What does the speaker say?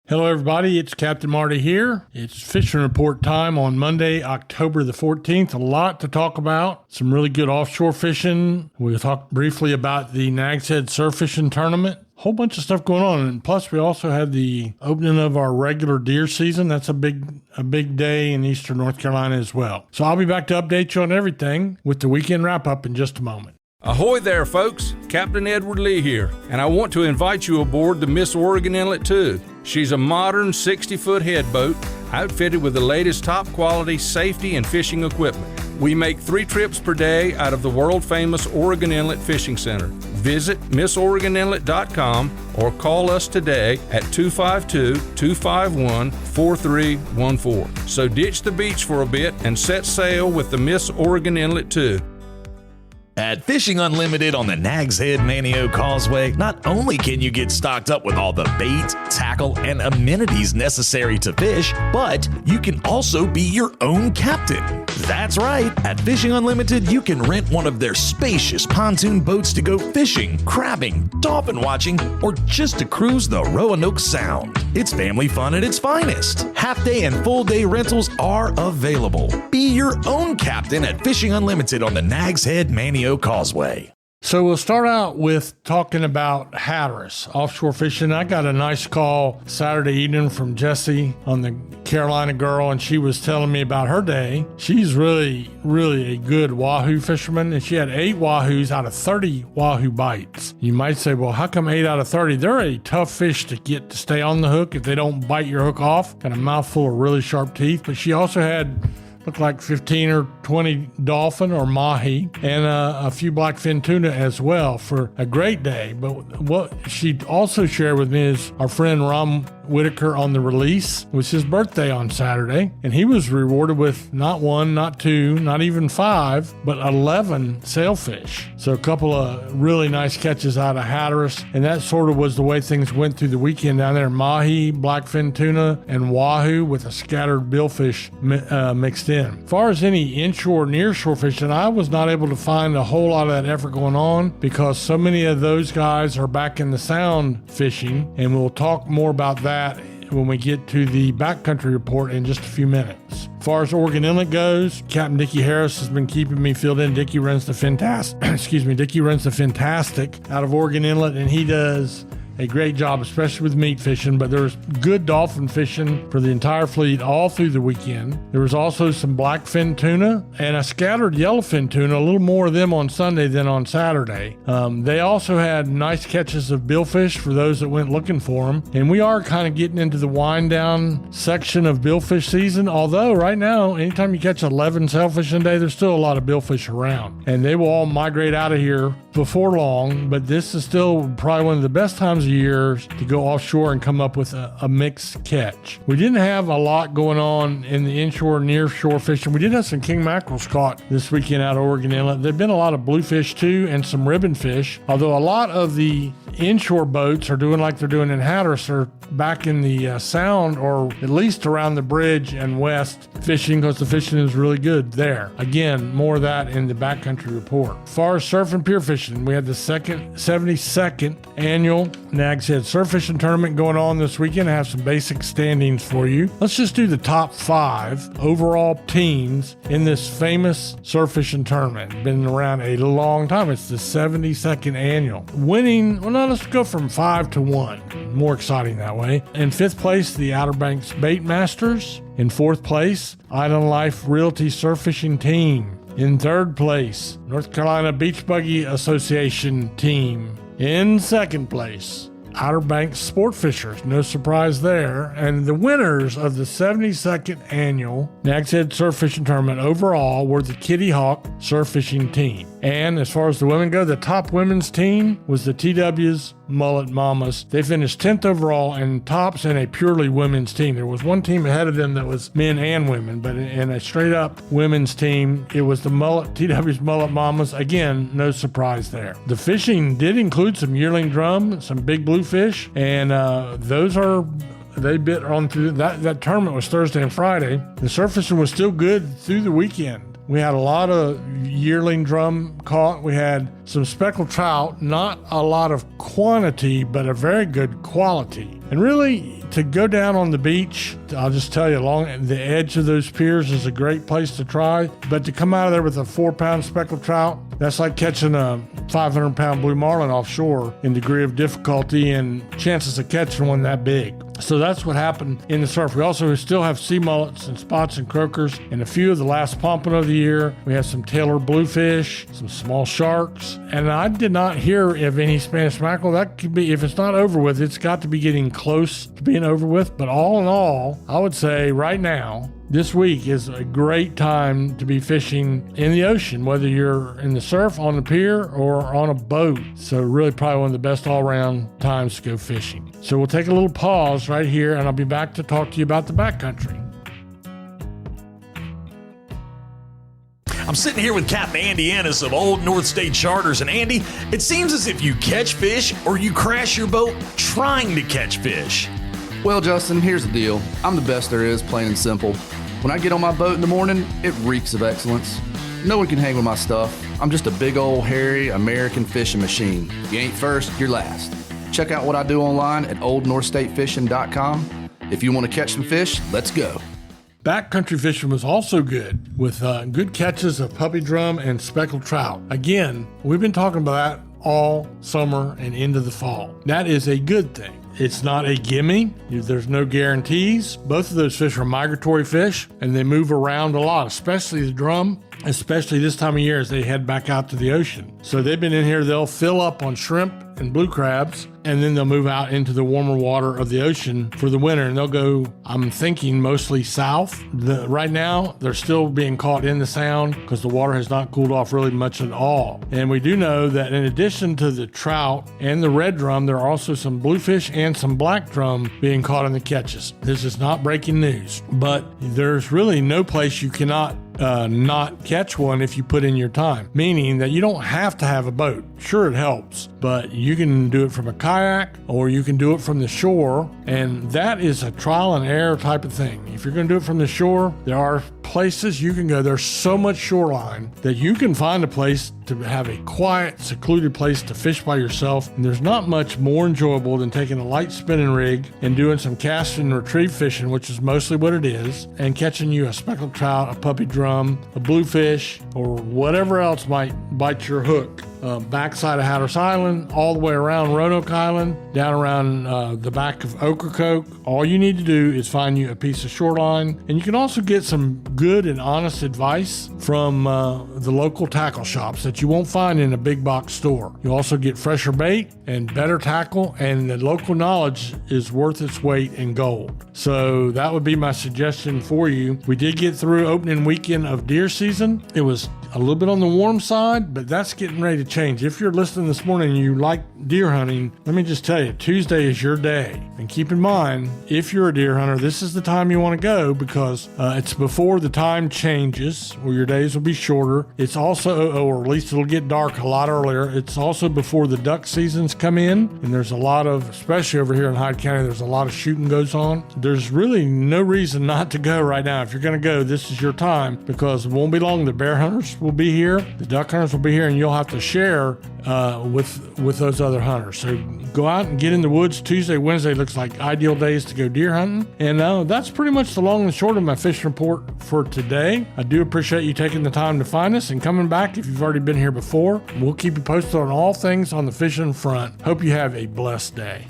Hello, everybody. It's Captain Marty here. It's fishing report time on Monday, October the 14th. A lot to talk about. Some really good offshore fishing. We'll talk briefly about the Nags Head surf fishing tournament. Whole bunch of stuff going on. And plus, we also have the opening of our regular deer season. That's a big day in eastern North Carolina as well. So I'll be back to update you on everything with the weekend wrap up in just a moment. Ahoy there, folks. Captain Edward Lee here, and I want to invite you aboard the Miss Oregon Inlet 2. She's a modern 60-foot head boat outfitted with the latest top-quality safety and fishing equipment. We make 3 trips per day out of the world-famous Oregon Inlet Fishing Center. Visit MissOregonInlet.com or call us today at 252-251-4314. So ditch the beach for a bit and set sail with the Miss Oregon Inlet 2. At Fishing Unlimited on the Nags Head Manio Causeway, not only can you get stocked up with all the bait, tackle, and amenities necessary to fish, but you can also be your own captain. That's right. At Fishing Unlimited, you can rent one of their spacious pontoon boats to go fishing, crabbing, dolphin watching, or just to cruise the Roanoke Sound. It's family fun at its finest. Half-day and full-day rentals are available. Be your own captain at Fishing Unlimited on the Nags Head Manio Causeway. So we'll start out with talking about Hatteras, offshore fishing. I got a nice call Saturday evening from Jessie on the Carolina Girl, and she was telling me about her day. She's really a good wahoo fisherman, and she had 8 wahoos out of 30 wahoo bites. You might say, well, how come 8 out of 30? They're a tough fish to get to stay on the hook if they don't bite your hook off. Got a mouthful of really sharp teeth, but she also had looked like 15 or 20 dolphin or mahi and a few blackfin tuna as well for a great day. But what she also shared with me is our friend Ron Whitaker on the release. It was his birthday on Saturday, and he was rewarded with not 1, not 2, not even 5, but 11 sailfish. So a couple of really nice catches out of Hatteras, and that sort of was the way things went through the weekend down there. Mahi, blackfin tuna, and wahoo with a scattered billfish mixed in. As far as any inshore, nearshore fishing, I was not able to find a whole lot of that effort going on because so many of those guys are back in the sound fishing, and we'll talk more about that when we get to the backcountry report in just a few minutes. As far as Oregon Inlet goes, Captain Dickie Harris has been keeping me filled in. Dickie runs the Fantastic out of Oregon Inlet, and he does a great job, especially with meat fishing, but there was good dolphin fishing for the entire fleet all through the weekend. There was also some blackfin tuna and a scattered yellowfin tuna, a little more of them on Sunday than on Saturday. They also had nice catches of billfish for those that went looking for them. And we are kind of getting into the wind down section of billfish season, although right now, anytime you catch 11 sailfish in a day, there's still a lot of billfish around. And they will all migrate out of here before long, but this is still probably one of the best times of year to go offshore and come up with a mixed catch. We didn't have a lot going on in the inshore, nearshore fishing. We did have some king mackerels caught this weekend out of Oregon Inlet. There've been a lot of bluefish too, and some ribbon fish, although a lot of the inshore boats are doing like they're doing in Hatteras, are back in the sound or at least around the bridge and west fishing because the fishing is really good there. Again, more of that in the backcountry report. As far as surf and pier fishing, we had the 72nd annual Nags Head surf fishing tournament going on this weekend. I have some basic standings for you. Let's just do the top 5 overall teams in this famous surf fishing tournament. Been around a long time. It's the 72nd annual. Winning, well, now let's go from 5 to 1. More exciting that way. In 5th place, the Outer Banks Bait Masters. In 4th place, Island Life Realty Surf Fishing Team. In 3rd place, North Carolina Beach Buggy Association Team. In 2nd place, Outer Banks Sport Fishers, no surprise there. And the winners of the 72nd annual Nags Head Surf Fishing Tournament overall were the Kitty Hawk Surf Fishing Team. And as far as the women go, the top women's team was the TW's Mullet Mamas. They finished 10th overall and tops in a purely women's team. There was one team ahead of them that was men and women, but in a straight up women's team, it was the TW's Mullet Mamas. Again, no surprise there. The fishing did include some yearling drum, some big bluefish, and they bit on through that tournament was Thursday and Friday. The surf fishing was still good through the weekend. We had a lot of yearling drum caught. We had some speckled trout, not a lot of quantity, but a very good quality. And really, to go down on the beach, I'll just tell you, along the edge of those piers is a great place to try. But to come out of there with a 4-pound speckled trout, that's like catching a 500-pound blue marlin offshore in degree of difficulty and chances of catching one that big. So that's what happened in the surf. We also still have sea mullets and spots and croakers and a few of the last pompano of the year. We have some Taylor bluefish, some small sharks, and I did not hear of any Spanish mackerel. That could be, if it's not over with, it's got to be getting close to being over with. But all in all, I would say right now, this week is a great time to be fishing in the ocean, whether you're in the surf, on the pier, or on a boat. So really probably one of the best all-around times to go fishing. So we'll take a little pause right here, and I'll be back to talk to you about the backcountry. I'm sitting here with Captain Andy Ennis of Old North State Charters. And Andy, it seems as if you catch fish or you crash your boat trying to catch fish. Well, Justin, here's the deal. I'm the best there is, plain and simple. When I get on my boat in the morning, it reeks of excellence. No one can hang with my stuff. I'm just a big old hairy American fishing machine. If you ain't first, you're last. Check out what I do online at oldnorthstatefishing.com. If you want to catch some fish, let's go. Backcountry fishing was also good, with good catches of puppy drum and speckled trout. Again, we've been talking about that all summer and into the fall. That is a good thing. It's not a gimme. There's no guarantees. Both of those fish are migratory fish, and they move around a lot, especially the drum, especially this time of year as they head back out to the ocean. So they've been in here, they'll fill up on shrimp and blue crabs, and then they'll move out into the warmer water of the ocean for the winter, and they'll go, I'm thinking, mostly south. Right now, they're still being caught in the sound because the water has not cooled off really much at all. And we do know that in addition to the trout and the red drum, there are also some bluefish and some black drum being caught in the catches. This is not breaking news, but there's really no place you cannot not catch one if you put in your time, meaning that you don't have to have a boat. Sure, it helps, but you can do it from a kayak or you can do it from the shore, and that is a trial and error type of thing. If you're going to do it from the shore, there are places you can go. There's so much shoreline that you can find a place to have a quiet, secluded place to fish by yourself. And there's not much more enjoyable than taking a light spinning rig and doing some cast and retrieve fishing, which is mostly what it is, and catching you a speckled trout, a puppy drum, a bluefish, or whatever else might bite your hook. Backside of Hatteras Island, all the way around Roanoke Island, down around the back of Ocracoke. All you need to do is find you a piece of shoreline, and you can also get some good and honest advice from the local tackle shops that you won't find in a big box store. You also get fresher bait and better tackle, and the local knowledge is worth its weight in gold. So that would be my suggestion for you. We did get through opening weekend of deer season. It was a little bit on the warm side, but that's getting ready to change. If you're listening this morning and you like deer hunting, let me just tell you, Tuesday is your day. And keep in mind, if you're a deer hunter, this is the time you want to go because it's before the time changes where your days will be shorter. It's also, or at least it'll get dark a lot earlier. It's also before the duck seasons come in, and there's a lot of, especially over here in Hyde County, there's a lot of shooting goes on. There's really no reason not to go right now. If you're going to go, this is your time because it won't be long. The bear hunters will be here, the duck hunters will be here, and you'll have to share with those other hunters. So go out and get in the woods. Tuesday, Wednesday looks like ideal days to go deer hunting. And that's pretty much the long and short of my fishing report for today. I do appreciate you taking the time to find us and coming back if you've already been here before. We'll keep you posted on all things on the fishing front. Hope you have a blessed day.